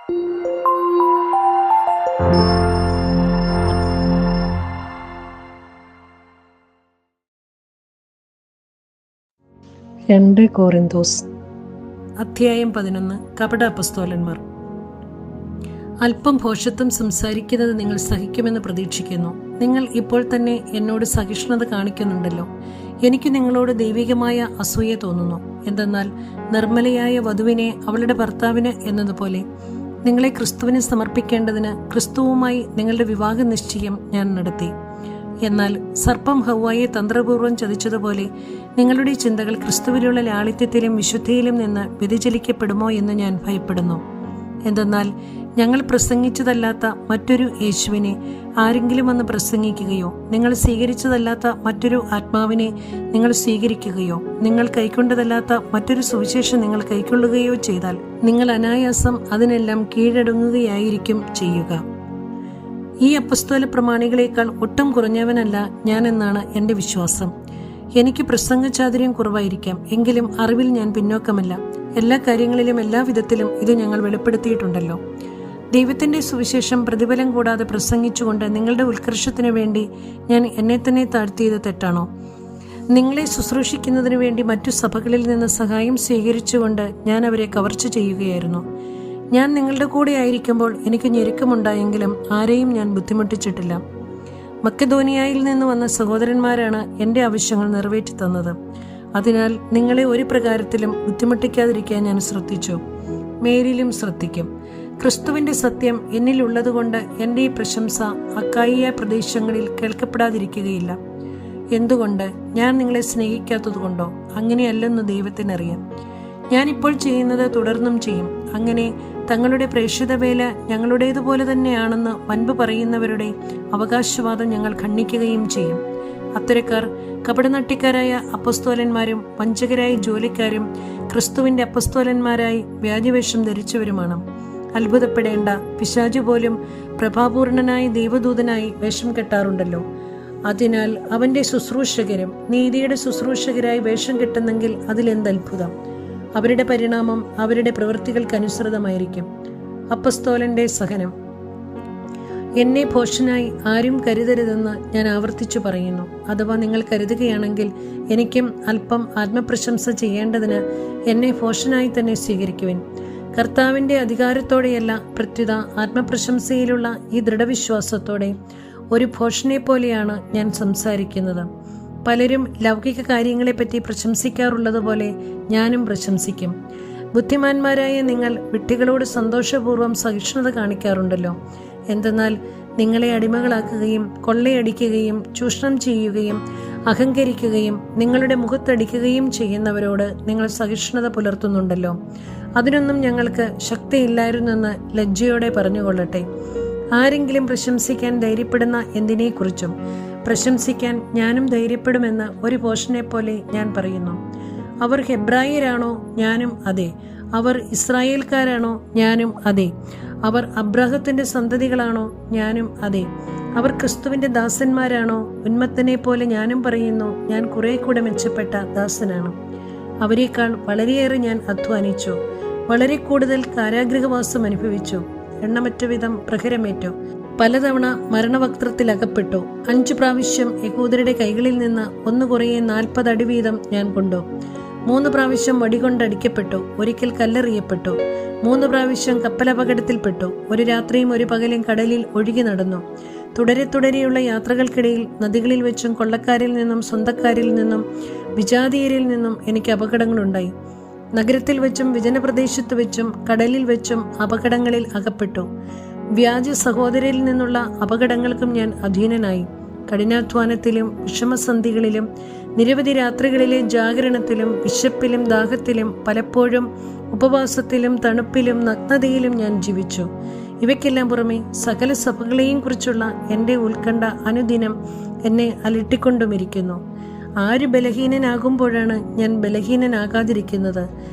രണ്ട് കോറിന്തോസ് അധ്യായം 11. കപട അപ്പസ്തോലന്മാർ. അല്പം ഭോഷത്വം സംസാരിക്കുന്നത് നിങ്ങൾ സഹിക്കുമെന്ന് പ്രതീക്ഷിക്കുന്നു. നിങ്ങൾ ഇപ്പോൾ തന്നെ എന്നോട് സഹിഷ്ണുത കാണിക്കുന്നുണ്ടല്ലോ. എനിക്ക് നിങ്ങളോട് ദൈവികമായ അസൂയ തോന്നുന്നു. എന്തെന്നാൽ നിർമ്മലയായ വധുവിനെ അവളുടെ ഭർത്താവിന് എന്നതുപോലെ നിങ്ങളെ ക്രിസ്തുവിനെ സമർപ്പിക്കേണ്ടതിന് ക്രിസ്തുവുമായി നിങ്ങളുടെ വിവാഹ നിശ്ചയം ഞാൻ നടത്തി. എന്നാൽ സർപ്പം ഹവ്വായെ തന്ത്രപൂർവ്വം ചതിച്ചതുപോലെ നിങ്ങളുടെ ചിന്തകൾ ക്രിസ്തുവിലുള്ള ലാളിത്യത്തിലും വിശുദ്ധിയിലും നിന്ന് വ്യതിചലിക്കപ്പെടുമോ എന്ന് ഞാൻ ഭയപ്പെടുന്നു. എന്തെന്നാൽ ഞങ്ങൾ പ്രസംഗിച്ചതല്ലാത്ത മറ്റൊരു യേശുവിനെ ആരെങ്കിലും വന്ന് പ്രസംഗിക്കുകയോ നിങ്ങൾ സ്വീകരിച്ചതല്ലാത്ത മറ്റൊരു ആത്മാവിനെ നിങ്ങൾ സ്വീകരിക്കുകയോ നിങ്ങൾ കൈക്കൊണ്ടതല്ലാത്ത മറ്റൊരു സുവിശേഷം നിങ്ങൾ കൈക്കൊള്ളുകയോ ചെയ്താൽ നിങ്ങൾ അനായാസം അതിനെല്ലാം കീഴടങ്ങുകയായിരിക്കും ചെയ്യുക. ഈ അപ്പസ്തോല പ്രമാണികളെക്കാൾ ഒട്ടും കുറഞ്ഞവനല്ല ഞാൻ എന്നാണ് എൻ്റെ വിശ്വാസം. എനിക്ക് പ്രസംഗചാതുര്യം കുറവായിരിക്കാം, എങ്കിലും അറിവിൽ ഞാൻ പിന്നോക്കമല്ല. എല്ലാ കാര്യങ്ങളിലും എല്ലാ വിധത്തിലും ഇത് ഞങ്ങൾ വെളിപ്പെടുത്തിയിട്ടുണ്ടല്ലോ. ദൈവത്തിൻ്റെ സുവിശേഷം പ്രതിഫലം കൂടാതെ പ്രസംഗിച്ചുകൊണ്ട് നിങ്ങളുടെ ഉത്കർഷത്തിനു വേണ്ടി ഞാൻ എന്നെ തന്നെ താഴ്ത്തിയത് തെറ്റാണോ? നിങ്ങളെ ശുശ്രൂഷിക്കുന്നതിനു വേണ്ടി മറ്റു സഭകളിൽ നിന്ന് സഹായം സ്വീകരിച്ചുകൊണ്ട് ഞാൻ അവരെ കവർച്ച ചെയ്യുകയായിരുന്നു. ഞാൻ നിങ്ങളുടെ കൂടെ ആയിരിക്കുമ്പോൾ എനിക്ക് ഞെരുക്കമുണ്ടായെങ്കിലും ആരെയും ഞാൻ ബുദ്ധിമുട്ടിച്ചിട്ടില്ല. മക്കെദോനിയയിൽ നിന്ന് വന്ന സഹോദരന്മാരാണ് എൻ്റെ ആവശ്യങ്ങൾ നിറവേറ്റി തന്നത്. അതിനാൽ നിങ്ങളെ ഒരു പ്രകാരത്തിലും ബുദ്ധിമുട്ടിക്കാതിരിക്കാൻ ഞാൻ ശ്രദ്ധിച്ചു, മേലിലും ശ്രദ്ധിക്കും. ക്രിസ്തുവിൻ്റെ സത്യം എന്നിലുള്ളതുകൊണ്ട് എൻ്റെ ഈ പ്രശംസ അക്കായിയ പ്രദേശങ്ങളിൽ കേൾക്കപ്പെടാതിരിക്കുകയില്ല. എന്തുകൊണ്ട്? ഞാൻ നിങ്ങളെ സ്നേഹിക്കാത്തതുകൊണ്ടോ? അങ്ങനെയല്ലെന്ന് ദൈവത്തിനറിയാം. ഞാനിപ്പോൾ ചെയ്യുന്നത് തുടർന്നും ചെയ്യും. അങ്ങനെ തങ്ങളുടെ പ്രേക്ഷിത വേല ഞങ്ങളുടേതുപോലെ തന്നെയാണെന്ന് വൻപ് പറയുന്നവരുടെ അവകാശവാദം ഞങ്ങൾ ഖണ്ഡിക്കുകയും ചെയ്യും. അത്തരക്കാർ കപടനട്ടിക്കാരായ അപ്പസ്തോലന്മാരും വഞ്ചകരായ ജോലിക്കാരും ക്രിസ്തുവിൻ്റെ അപ്പസ്തോലന്മാരായി വ്യാജവേഷം ധരിച്ചവരുമാണ്. അത്ഭുതപ്പെടേണ്ട, പിശാചു പോലും പ്രഭാപൂർണനായ ദൈവദൂതനായി വേഷം കെട്ടാറുണ്ടല്ലോ. അതിനാൽ അവൻ്റെ ശുശ്രൂഷകരും നീതിയുടെ ശുശ്രൂഷകരായി വേഷം കെട്ടുന്നെങ്കിൽ അതിലെന്തത്ഭുതം! അവരുടെ പരിണാമം അവരുടെ പ്രവൃത്തികൾക്കനുസൃതമായിരിക്കും. അപ്പസ്തോലന്റെ സഹനം. എന്നെ ഭോഷനായി ആരും കരുതരുതെന്ന് ഞാൻ ആവർത്തിച്ചു പറയുന്നു. അഥവാ നിങ്ങൾ കരുതുകയാണെങ്കിൽ എനിക്കും അല്പം ആത്മപ്രശംസ ചെയ്യേണ്ടതിന് എന്നെ ഭോഷനായി തന്നെ സ്വീകരിക്കുവിൻ. കർത്താവിൻ്റെ അധികാരത്തോടെയല്ല, പ്രത്യുത ആത്മപ്രശംസയിലുള്ള ഈ ദൃഢവിശ്വാസത്തോടെ ഒരു ഭോഷനെ പോലെയാണ് ഞാൻ സംസാരിക്കുന്നത്. പലരും ലൗകിക കാര്യങ്ങളെപ്പറ്റി പ്രശംസിക്കാറുള്ളതുപോലെ ഞാനും പ്രശംസിക്കും. ബുദ്ധിമാന്മാരായ നിങ്ങൾ വിഡ്ഢികളോട് സന്തോഷപൂർവ്വം സഹിഷ്ണുത കാണിക്കാറുണ്ടല്ലോ. എന്തെന്നാൽ നിങ്ങളെ അടിമകളാക്കുകയും കൊള്ളയടിക്കുകയും ചൂഷണം ചെയ്യുകയും അഹങ്കരിക്കുകയും നിങ്ങളുടെ മുഖത്തടിക്കുകയും ചെയ്യുന്നവരോട് നിങ്ങൾ സഹിഷ്ണുത പുലർത്തുന്നുണ്ടല്ലോ. അതിനൊന്നും ഞങ്ങൾക്ക് ശക്തിയില്ലായിരുന്നെന്ന് ലജ്ജയോടെ പറഞ്ഞുകൊള്ളട്ടെ. ആരെങ്കിലും പ്രശംസിക്കാൻ ധൈര്യപ്പെടുന്ന എന്തിനെക്കുറിച്ചും പ്രശംസിക്കാൻ ഞാനും ധൈര്യപ്പെടുമെന്ന് ഒരു ഭോഷനെ പോലെ ഞാൻ പറയുന്നു. അവർ ഹെബ്രായരാണോ? ഞാനും അതെ. അവർ ഇസ്രായേൽക്കാരാണോ? ഞാനും അതെ. അവർ അബ്രാഹത്തിന്റെ സന്തതികളാണോ? ഞാനും അതെ. അവർ ക്രിസ്തുവിന്റെ ദാസന്മാരാണോ? ഉന്മത്തനെ പോലെ ഞാനും പറയുന്നു, ഞാൻ കുറെ കൂടെ മെച്ചപ്പെട്ട ദാസനാണ്. അവരെക്കാൾ വളരെയേറെ ഞാൻ അധ്വാനിച്ചു, വളരെ കൂടുതൽ കാരാഗൃഹവാസം അനുഭവിച്ചു, എണ്ണമറ്റ വിധം പ്രഹരമേറ്റു, പലതവണ മരണവക്ത്രത്തിൽ അകപ്പെട്ടു. 5 പ്രാവശ്യം യഹൂദരുടെ കൈകളിൽ നിന്ന് 1 കുറയെ 40 അടി വീതം ഞാൻ കൊണ്ടു. 3 പ്രാവശ്യം വടികൊണ്ടടിക്കപ്പെട്ടു. ഒരിക്കൽ കല്ലെറിയപ്പെട്ടു. 3 പ്രാവശ്യം കപ്പലപകടത്തിൽപ്പെട്ടു. ഒരു രാത്രിയും ഒരു പകലും കടലിൽ ഒഴുകി നടന്നു. തുടരെയുള്ള യാത്രകൾക്കിടയിൽ നദികളിൽ വെച്ചും കൊള്ളക്കാരിൽ നിന്നും സ്വന്തക്കാരിൽ നിന്നും വിജാതീയരിൽ നിന്നും എനിക്ക് അപകടങ്ങളുണ്ടായി. നഗരത്തിൽ വെച്ചും വിജനപ്രദേശത്ത് വെച്ചും കടലിൽ വെച്ചും അപകടങ്ങളിൽ അകപ്പെട്ടു. വ്യാജ സഹോദരരിൽ നിന്നുള്ള അപകടങ്ങൾക്കും ഞാൻ അധീനനായി. കഠിനാധ്വാനത്തിലും വിഷമസന്ധികളിലും നിരവധി രാത്രികളിലെ ജാഗരണത്തിലും വിശപ്പിലും ദാഹത്തിലും പലപ്പോഴും ഉപവാസത്തിലും തണുപ്പിലും നഗ്നതയിലും ഞാൻ ജീവിച്ചു. ഇവയ്ക്കെല്ലാം പുറമെ സകല സഭകളെയും കുറിച്ചുള്ള എൻ്റെ ഉത്കണ്ഠ അനുദിനം എന്നെ അലട്ടിക്കൊണ്ടുമിരിക്കുന്നു. ആര് ബലഹീനനാകുമ്പോഴാണ് ഞാൻ ബലഹീനനാകാതിരിക്കുന്നത്?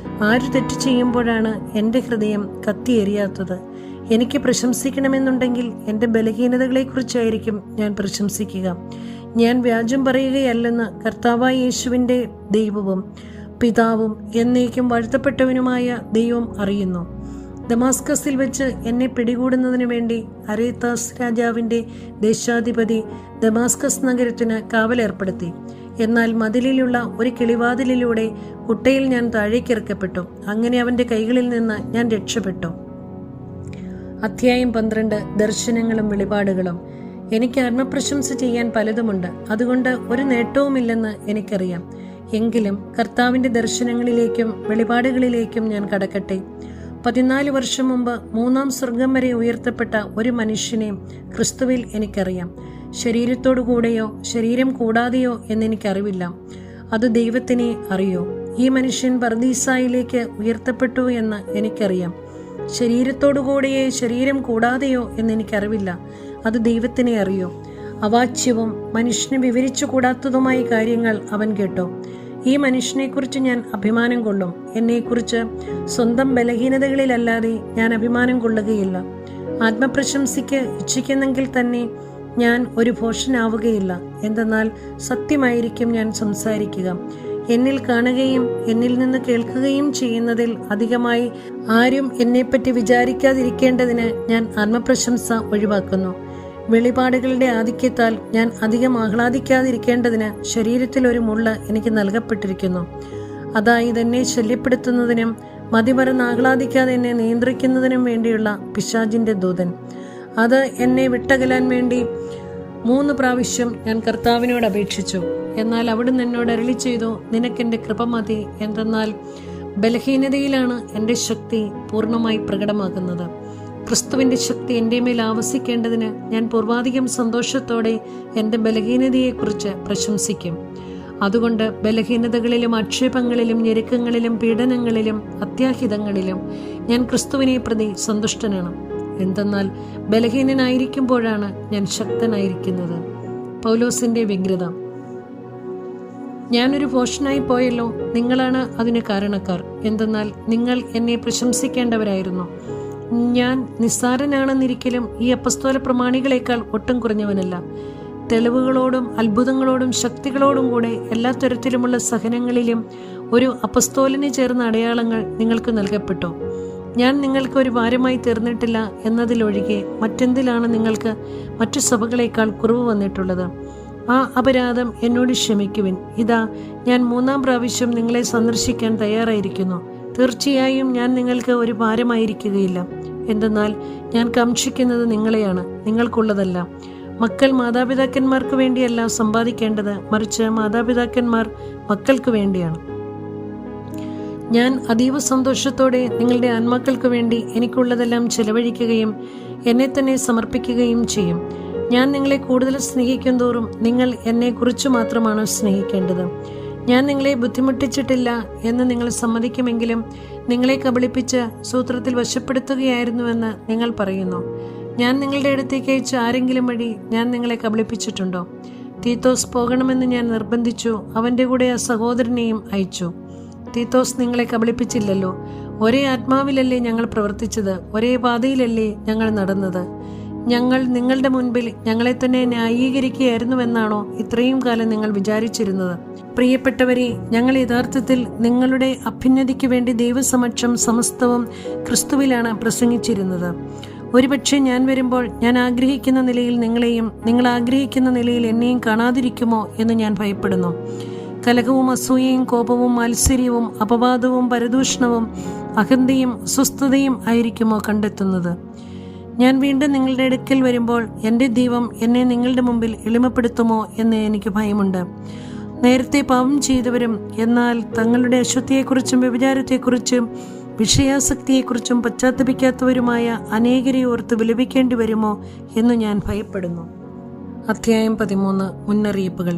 ആര് തെറ്റ് ചെയ്യുമ്പോഴാണ് എൻ്റെ ഹൃദയം കത്തിയെരിയാത്തത്? എനിക്ക് പ്രശംസിക്കണമെന്നുണ്ടെങ്കിൽ എൻ്റെ ബലഹീനതകളെക്കുറിച്ചായിരിക്കും ഞാൻ പ്രശംസിക്കുക. ഞാൻ വ്യാജം പറയുകയല്ലെന്ന് കർത്താവായ യേശുവിൻ്റെ ദൈവവും പിതാവും എന്നേക്കും വാഴ്ത്തപ്പെട്ടവനുമായ ദൈവം അറിയുന്നു. ദമാസ്കസിൽ വെച്ച് എന്നെ പിടികൂടുന്നതിനു വേണ്ടി അരേത്താസ് രാജാവിൻ്റെ ദേശാധിപതി ദമാസ്കസ് നഗരത്തിന് കാവലേർപ്പെടുത്തി. എന്നാൽ മതിലിലുള്ള ഒരു കിളിവാതിലിലൂടെ കുട്ടയിൽ ഞാൻ താഴേക്കിറക്കപ്പെട്ടു. അങ്ങനെ അവൻ്റെ കൈകളിൽ നിന്ന് ഞാൻ രക്ഷപ്പെട്ടു. അധ്യായം 12. ദർശനങ്ങളും വെളിപാടുകളും. എനിക്ക് ആത്മപ്രശംസ ചെയ്യാൻ പലതുമുണ്ട്, അതുകൊണ്ട് ഒരു നേട്ടവുമില്ലെന്ന് എനിക്കറിയാം. എങ്കിലും കർത്താവിൻ്റെ ദർശനങ്ങളിലേക്കും വെളിപാടുകളിലേക്കും ഞാൻ കടക്കട്ടെ. 14 വർഷം മുമ്പ് 3-ാം സ്വർഗം വരെ ഉയർത്തപ്പെട്ട ഒരു മനുഷ്യനെ ക്രിസ്തുവിൽ എനിക്കറിയാം. ശരീരത്തോടു കൂടെയോ ശരീരം കൂടാതെയോ എന്നെനിക്കറിവില്ല, അത് ദൈവത്തിനെ അറിയോ. ഈ മനുഷ്യൻ പർദീസായിലേക്ക് ഉയർത്തപ്പെട്ടു എന്ന് എനിക്കറിയാം. ശരീരത്തോടുകൂടെയോ ശരീരം കൂടാതെയോ എന്നെനിക്കറിവില്ല, അത് ദൈവത്തിനെ അറിയോ. അവാച്യവും മനുഷ്യന് വിവരിച്ചു കൂടാത്തതുമായ കാര്യങ്ങൾ അവൻ കേട്ടോ. ഈ മനുഷ്യനെക്കുറിച്ച് ഞാൻ അഭിമാനം കൊള്ളും. എന്നെക്കുറിച്ച് സ്വന്തം ബലഹീനതകളിലല്ലാതെ ഞാൻ അഭിമാനം കൊള്ളുകയില്ല. ആത്മപ്രശംസയ്ക്ക് ഇച്ഛിക്കുന്നെങ്കിൽ തന്നെ ഞാൻ ഒരു ഭോഷനാവുകയില്ല. എന്തെന്നാൽ സത്യമായിരിക്കും ഞാൻ സംസാരിക്കുക. എന്നിൽ കാണുകയും എന്നിൽ നിന്ന് കേൾക്കുകയും ചെയ്യുന്നതിൽ അധികമായി ആരും എന്നെപ്പറ്റി വിചാരിക്കാതിരിക്കേണ്ടതിന് ഞാൻ ആത്മപ്രശംസ ഒഴിവാക്കുന്നു. വെളിപാടുകളുടെ ആധിക്യത്താൽ ഞാൻ അധികം ആഹ്ലാദിക്കാതിരിക്കേണ്ടതിന് ശരീരത്തിൽ ഒരു മുള്ള് എനിക്ക് നൽകപ്പെട്ടിരിക്കുന്നു. അതായത് എന്നെ ശല്യപ്പെടുത്തുന്നതിനും മതിമറന്ന് ആഹ്ലാദിക്കാതെ എന്നെ നിയന്ത്രിക്കുന്നതിനും വേണ്ടിയുള്ള പിശാചിൻ്റെ ദൂതൻ. അത് എന്നെ വിട്ടകലാൻ വേണ്ടി 3 പ്രാവശ്യം ഞാൻ കർത്താവിനോട് അപേക്ഷിച്ചു. എന്നാൽ അവിടുന്ന് എന്നോട് അരുളി ചെയ്തു, നിനക്കെൻ്റെ കൃപ മതി. എന്തെന്നാൽ ബലഹീനതയിലാണ് എൻ്റെ ശക്തി പൂർണ്ണമായി പ്രകടമാകുന്നത്. ക്രിസ്തുവിൻ്റെ ശക്തി എൻ്റെ മേൽ ആവസിക്കേണ്ടതിന് ഞാൻ പൂർവാധികം സന്തോഷത്തോടെ എൻ്റെ ബലഹീനതയെക്കുറിച്ച് പ്രശംസിക്കും. അതുകൊണ്ട് ബലഹീനതകളിലും ആക്ഷേപങ്ങളിലും ഞെരുക്കങ്ങളിലും പീഡനങ്ങളിലും അത്യാഹിതങ്ങളിലും ഞാൻ ക്രിസ്തുവിനെ പ്രതി സന്തുഷ്ടനാണ്. എന്തെന്നാൽ ബലഹീനനായിരിക്കുമ്പോഴാണ് ഞാൻ ശക്തനായിരിക്കുന്നത്. പൗലോസിൻ്റെ വ്യഗ്രത. ഞാനൊരു ഭോഷനായി പോയല്ലോ, നിങ്ങളാണ് അതിന് കാരണക്കാർ. എന്തെന്നാൽ നിങ്ങൾ എന്നെ പ്രശംസിക്കേണ്ടവരായിരുന്നു. ഞാൻ നിസ്സാരനാണെന്നിരിക്കലും ഈ അപ്പസ്തോല പ്രമാണികളെക്കാൾ ഒട്ടും കുറഞ്ഞവനല്ല. തെളിവുകളോടും അത്ഭുതങ്ങളോടും ശക്തികളോടും കൂടെ എല്ലാ തരത്തിലുമുള്ള സഹനങ്ങളിലും ഒരു അപ്പസ്തോലിന് ചേർന്ന അടയാളങ്ങൾ നിങ്ങൾക്ക് നൽകപ്പെട്ടു. ഞാൻ നിങ്ങൾക്ക് ഒരു ഭാരമായി തീർന്നിട്ടില്ല എന്നതിലൊഴികെ മറ്റെന്തിലാണ് നിങ്ങൾക്ക് മറ്റു സഭകളേക്കാൾ കുറവ് വന്നിട്ടുള്ളത്? ആ അപരാധം എന്നോട് ക്ഷമിക്കുവിൻ. ഇതാ, ഞാൻ 3-ാം പ്രാവശ്യം നിങ്ങളെ സന്ദർശിക്കാൻ തയ്യാറായിരിക്കുന്നു. തീർച്ചയായും ഞാൻ നിങ്ങൾക്ക് ഒരു ഭാരമായിരിക്കുകയില്ല. എന്തെന്നാൽ ഞാൻ കാംക്ഷിക്കുന്നത് നിങ്ങളെയാണ്, നിങ്ങൾക്കുള്ളതല്ല. മക്കൾ മാതാപിതാക്കന്മാർക്ക് വേണ്ടിയല്ല സമ്പാദിക്കേണ്ടത്, മറിച്ച് മാതാപിതാക്കന്മാർ മക്കൾക്ക് വേണ്ടിയാണ്. ഞാൻ അതീവ സന്തോഷത്തോടെ നിങ്ങളുടെ ആത്മാക്കൾക്ക് വേണ്ടി എനിക്കുള്ളതെല്ലാം ചെലവഴിക്കുകയും എന്നെ തന്നെ സമർപ്പിക്കുകയും ചെയ്യും. ഞാൻ നിങ്ങളെ കൂടുതൽ സ്നേഹിക്കും തോറും നിങ്ങൾ എന്നെക്കുറിച്ച് മാത്രമാണ് സ്നേഹിക്കേണ്ടത്. ഞാൻ നിങ്ങളെ ബുദ്ധിമുട്ടിച്ചിട്ടില്ല എന്ന് നിങ്ങൾ സമ്മതിക്കുമെങ്കിലും നിങ്ങളെ കബളിപ്പിച്ച് സൂത്രത്തിൽ വശപ്പെടുത്തുകയായിരുന്നുവെന്ന് നിങ്ങൾ പറയുന്നു. ഞാൻ നിങ്ങളുടെ അടുത്തേക്ക് അയച്ച ആരെങ്കിലും വഴി ഞാൻ നിങ്ങളെ കബളിപ്പിച്ചിട്ടുണ്ടോ? തീത്തോസ് പോകണമെന്ന് ഞാൻ നിർബന്ധിച്ചു, അവൻ്റെ കൂടെ ആ സഹോദരനെയും അയച്ചു. തീത്തോസ് നിങ്ങളെ കബളിപ്പിച്ചില്ലല്ലോ. ഒരേ ആത്മാവിലല്ലേ ഞങ്ങൾ പ്രവർത്തിച്ചത്, ഒരേ പാതയിലല്ലേ ഞങ്ങൾ നടന്നത്. ഞങ്ങൾ നിങ്ങളുടെ മുൻപിൽ ഞങ്ങളെ തന്നെ ന്യായീകരിക്കുകയായിരുന്നുവെന്നാണോ ഇത്രയും കാലം നിങ്ങൾ വിചാരിച്ചിരുന്നത്? പ്രിയപ്പെട്ടവരെ, ഞങ്ങൾ യഥാർത്ഥത്തിൽ നിങ്ങളുടെ അഭ്യുന്നതിക്ക് വേണ്ടി ദൈവസമക്ഷം സമസ്തവും ക്രിസ്തുവിലാണ് പ്രസംഗിച്ചിരുന്നത്. ഒരുപക്ഷെ ഞാൻ വരുമ്പോൾ ഞാൻ ആഗ്രഹിക്കുന്ന നിലയിൽ നിങ്ങളെയും നിങ്ങൾ ആഗ്രഹിക്കുന്ന നിലയിൽ എന്നെയും കാണാതിരിക്കുമോ എന്ന് ഞാൻ ഭയപ്പെടുന്നു. കലഹവും അസൂയയും കോപവും മാത്സര്യവും അപവാദവും പരദൂഷണവും അഹന്തയും അസ്വസ്ഥതയും ആയിരിക്കുമോ കണ്ടെത്തുന്നത്? ഞാൻ വീണ്ടും നിങ്ങളുടെ അടുക്കൽ വരുമ്പോൾ എൻ്റെ ദൈവം എന്നെ നിങ്ങളുടെ മുമ്പിൽ എളിമപ്പെടുത്തുമോ എന്ന് എനിക്ക് ഭയമുണ്ട്. നേരത്തെ പാപം ചെയ്തവരും എന്നാൽ തങ്ങളുടെ അശുദ്ധിയെക്കുറിച്ചും വ്യഭിചാരത്തെക്കുറിച്ചും വിഷയാസക്തിയെക്കുറിച്ചും പശ്ചാത്തപിക്കാത്തവരുമായ അനേകരെ ഓർത്ത് വിലപിക്കേണ്ടി വരുമോ എന്ന് ഞാൻ ഭയപ്പെടുന്നു. അധ്യായം 13. മുന്നറിയിപ്പുകൾ.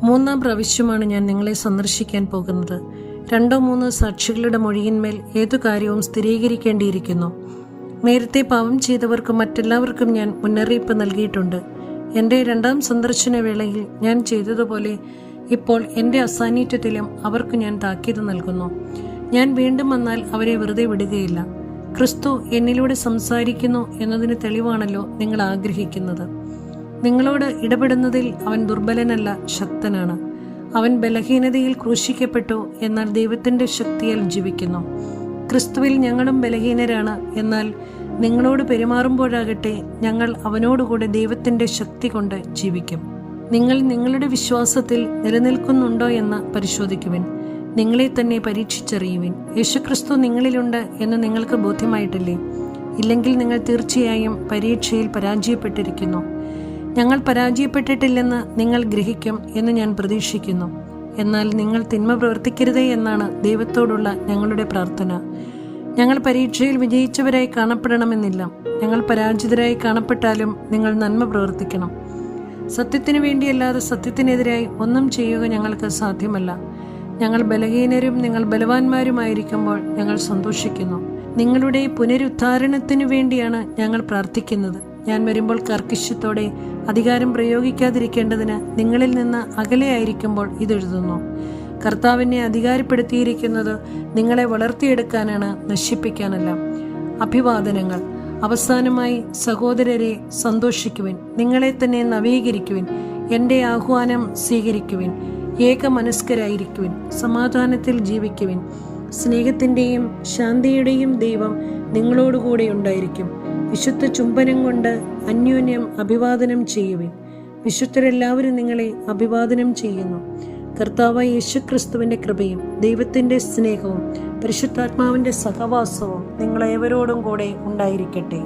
3-ാം പ്രാവശ്യമാണ് ഞാൻ നിങ്ങളെ സന്ദർശിക്കാൻ പോകുന്നത്. 2-3 സാക്ഷികളുടെ മൊഴിയിന്മേൽ ഏതു കാര്യവും സ്ഥിരീകരിക്കേണ്ടിയിരിക്കുന്നു. നേരത്തെ പാപം ചെയ്തവർക്കും മറ്റെല്ലാവർക്കും ഞാൻ മുന്നറിയിപ്പ് നൽകിയിട്ടുണ്ട്. എൻ്റെ 2-ാം സന്ദർശന വേളയിൽ ഞാൻ ചെയ്തതുപോലെ ഇപ്പോൾ എൻ്റെ അസാന്നിധ്യത്തിലും അവർക്ക് ഞാൻ താക്കീത് നൽകുന്നു. ഞാൻ വീണ്ടും വന്നാൽ അവരെ വെറുതെ വിടുകയില്ല. ക്രിസ്തു എന്നിലൂടെ സംസാരിക്കുന്നു എന്നതിന് തെളിവാണല്ലോ നിങ്ങൾ ആഗ്രഹിക്കുന്നത്. നിങ്ങളോട് ഇടപെടുന്നതിൽ അവൻ ദുർബലനല്ല, ശക്തനാണ്. അവൻ ബലഹീനതയിൽ ക്രൂശിക്കപ്പെട്ടു, എന്നാൽ ദൈവത്തിൻ്റെ ശക്തിയാൽ ജീവിക്കുന്നു. ക്രിസ്തുവിൽ ഞങ്ങളും ബലഹീനരാണ്. എന്നാൽ നിങ്ങളോട് പെരുമാറുമ്പോഴാകട്ടെ ഞങ്ങൾ അവനോടുകൂടെ ദൈവത്തിൻ്റെ ശക്തി കൊണ്ട് ജീവിക്കും. നിങ്ങൾ നിങ്ങളുടെ വിശ്വാസത്തിൽ നിലനിൽക്കുന്നുണ്ടോ എന്ന് പരിശോധിക്കുവിൻ. നിങ്ങളെ തന്നെ പരീക്ഷിച്ചറിയുവിൻ. യേശുക്രിസ്തു നിങ്ങളിലുണ്ട് എന്ന് നിങ്ങൾക്ക് ബോധ്യമായിട്ടില്ലേ? ഇല്ലെങ്കിൽ നിങ്ങൾ തീർച്ചയായും പരീക്ഷയിൽ പരാജയപ്പെട്ടിരിക്കുന്നു. ഞങ്ങൾ പരാജയപ്പെട്ടിട്ടില്ലെന്ന് നിങ്ങൾ ഗ്രഹിക്കും എന്ന് ഞാൻ പ്രതീക്ഷിക്കുന്നു. എന്നാൽ നിങ്ങൾ തിന്മ പ്രവർത്തിക്കരുതേ എന്നാണ് ദൈവത്തോടുള്ള ഞങ്ങളുടെ പ്രാർത്ഥന. ഞങ്ങൾ പരീക്ഷയിൽ വിജയിച്ചവരായി കാണപ്പെടണമെന്നില്ല. ഞങ്ങൾ പരാജിതരായി കാണപ്പെട്ടാലും നിങ്ങൾ നന്മ പ്രവർത്തിക്കണം. സത്യത്തിനു വേണ്ടിയല്ലാതെ സത്യത്തിനെതിരായി ഒന്നും ചെയ്യുക ഞങ്ങൾക്ക് സാധ്യമല്ല. ഞങ്ങൾ ബലഹീനരും നിങ്ങൾ ബലവാന്മാരുമായിരിക്കുമ്പോൾ ഞങ്ങൾ സന്തോഷിക്കുന്നു. നിങ്ങളുടെ പുനരുദ്ധാരണത്തിനു വേണ്ടിയാണ് ഞങ്ങൾ പ്രാർത്ഥിക്കുന്നത്. ഞാൻ വരുമ്പോൾ കർക്കശ്യത്തോടെ അധികാരം പ്രയോഗിക്കാതിരിക്കേണ്ടതിന് നിങ്ങളിൽ നിന്ന് അകലെയായിരിക്കുമ്പോൾ ഇതെഴുതുന്നു. കർത്താവിനെ അധികാരപ്പെടുത്തിയിരിക്കുന്നത് നിങ്ങളെ വളർത്തിയെടുക്കാനാണ്, നശിപ്പിക്കാനല്ല. അഭിവാദനങ്ങൾ. അവസാനമായി സഹോദരരെ, സന്തോഷിക്കുവിൻ, നിങ്ങളെ തന്നെ നവീകരിക്കുവിൻ, എൻ്റെ ആഹ്വാനം സ്വീകരിക്കുവിൻ, ഏകമനസ്കരായിരിക്കുവിൻ, സമാധാനത്തിൽ ജീവിക്കുവിൻ. സ്നേഹത്തിൻ്റെയും ശാന്തിയുടെയും ദൈവം നിങ്ങളോടുകൂടെ ഉണ്ടായിരിക്കും. വിശുദ്ധ ചുംബനം കൊണ്ട് അന്യോന്യം അഭിവാദനം ചെയ്യുവിൻ. വിശുദ്ധരെല്ലാവരും നിങ്ങളെ അഭിവാദനം ചെയ്യുന്നു. കർത്താവായ യേശുക്രിസ്തുവിൻ്റെ കൃപയും ദൈവത്തിൻ്റെ സ്നേഹവും പരിശുദ്ധാത്മാവിൻ്റെ സഹവാസവും നിങ്ങളേവരോടും കൂടെ ഉണ്ടായിരിക്കട്ടെ.